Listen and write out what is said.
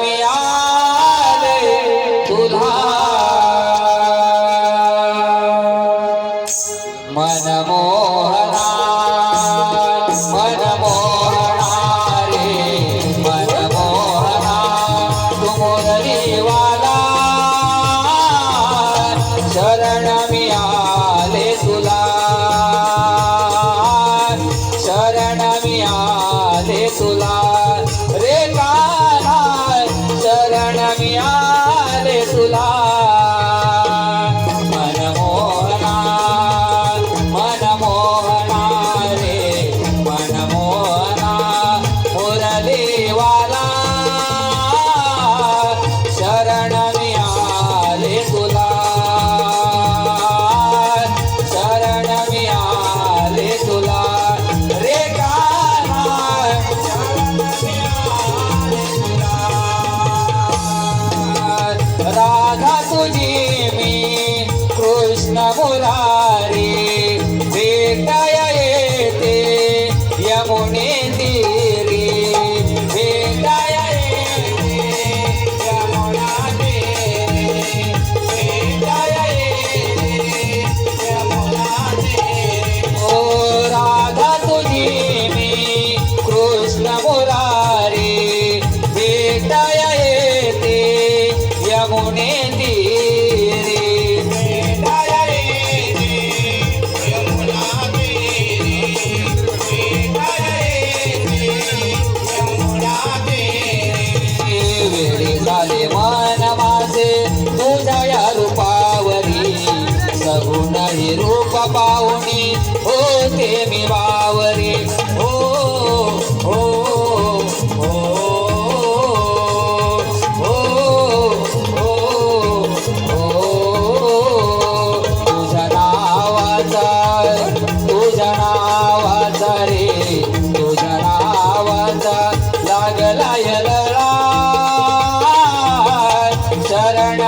मी आले तुला मनमोहना मनमोहना रे मनमोहना तू मुरलीवाला शरण मी आले तुला शरण मी आले तुला रे कान्हा शरण मी आले तुला मनमोहना मनमोहना रे मनमोहना मुरलीवाला शरण मी आले तुला शरण मी आले तुला रे कान्हा शरण मी आले तुला राधा तुझी मी कृष्ण मुरारी भेटाया येते यमुने तीरी भेटाया येते यमुना तीरी भेटाया येते यमुना तीरी ओ राधा तुझी मी कृष्ण मुरारी भेटाया येते यमुने तीरी भेटाया येते यमुना तीरी भेटाया येते यमुना तीरी वेळी झाले मन माझे तुझ्या या रूपावरी सगुण हे रूप पाहुनी होते मी वावरी हो हो हो हो हो हो तुझ्या नावाचा रे तुझ्या नावाचा लागला यलळा शरण